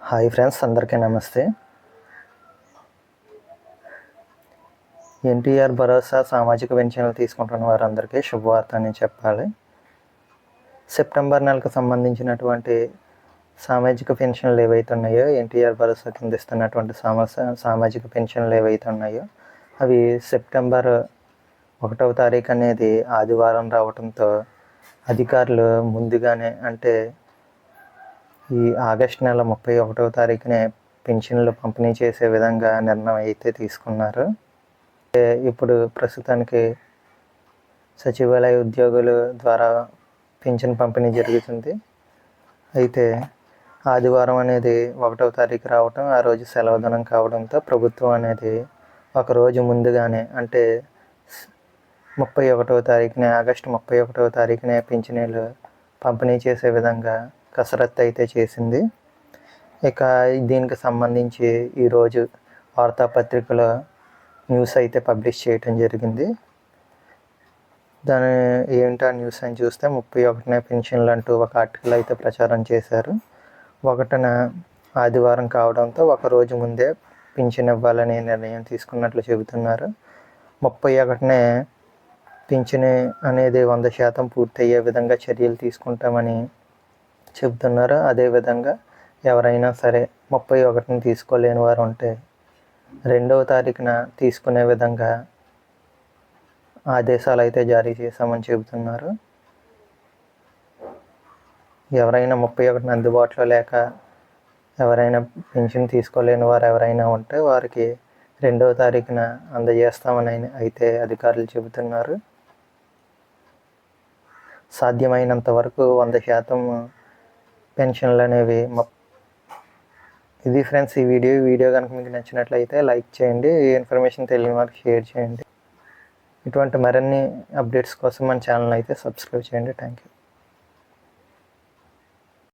Hi friends, అందరికీ నమస్తే. ఎన్టీఆర్ భరోసా సామాజిక పెన్షన్లు తీసుకుంటున్న వారందరికీ శుభవార్త అని చెప్పాలి. సెప్టెంబర్ నెలకు సంబంధించినటువంటి సామాజిక పెన్షన్లు ఏవైతే ఉన్నాయో, ఎన్టీఆర్ భరోసా కింద ఇస్తున్నటువంటి సామాజిక పెన్షన్లు ఏవైతే ఉన్నాయో అవి సెప్టెంబర్ 1వ తారీఖు అనేది ఆదివారం రావడంతో అధికారులు ముందుగానే, అంటే ఈ ఆగస్టు నెల 31వ తారీఖునే పెన్షన్లు పంపిణీ చేసే విధంగా నిర్ణయం అయితే తీసుకున్నారు. ఇప్పుడు ప్రస్తుతానికి సచివాలయ ఉద్యోగుల ద్వారా పెన్షన్ పంపిణీ జరుగుతుంది. అయితే ఆదివారం అనేది 1వ తారీఖు రావటం, ఆ రోజు సెలవు దినం కావడంతో ప్రభుత్వం అనేది ఒకరోజు ముందుగానే, అంటే 31వ తారీఖునే, ఆగస్టు 31వ తారీఖునే పెన్షన్లు పంపిణీ చేసే విధంగా కసరత్తు అయితే చేసింది. ఇక దీనికి సంబంధించి ఈరోజు వార్తాపత్రికలో న్యూస్ అయితే పబ్లిష్ చేయటం జరిగింది. దాని ఏంటా న్యూస్ అని చూస్తే 31నే పెన్షన్లు అంటూ ఒక ఆర్టికల్ అయితే ప్రచారం చేశారు. 1న ఆదివారం కావడంతో ఒకరోజు ముందే పెన్షన్ ఇవ్వాలనే నిర్ణయం తీసుకున్నట్లు చెబుతున్నారు. 31నే పెన్షన్ అనేది 100% పూర్తయ్యే విధంగా చర్యలు తీసుకుంటామని చెబుతున్నారు. అదేవిధంగా ఎవరైనా సరే 31ని తీసుకోలేని వారు ఉంటే 2వ తారీఖున తీసుకునే విధంగా ఆదేశాలు అయితే జారీ చేశామని చెబుతున్నారు. ఎవరైనా 31న అందుబాటులో లేక ఎవరైనా పెన్షన్ తీసుకోలేని వారు ఎవరైనా ఉంటే వారికి 2వ తారీఖున అందజేస్తామని అయితే అధికారులు చెబుతున్నారు. సాధ్యమైనంత వరకు 100% పెన్షన్లు అనేవి ఇది ఫ్రెండ్స్ ఈ వీడియో కనుక మీకు నచ్చినట్లయితే లైక్ చేయండి. ఈ ఇన్ఫర్మేషన్ తెలియని వారికి షేర్ చేయండి. ఇటువంటి మరిన్ని అప్డేట్స్ కోసం మన ఛానల్ అయితే సబ్స్క్రైబ్ చేయండి. Thank you.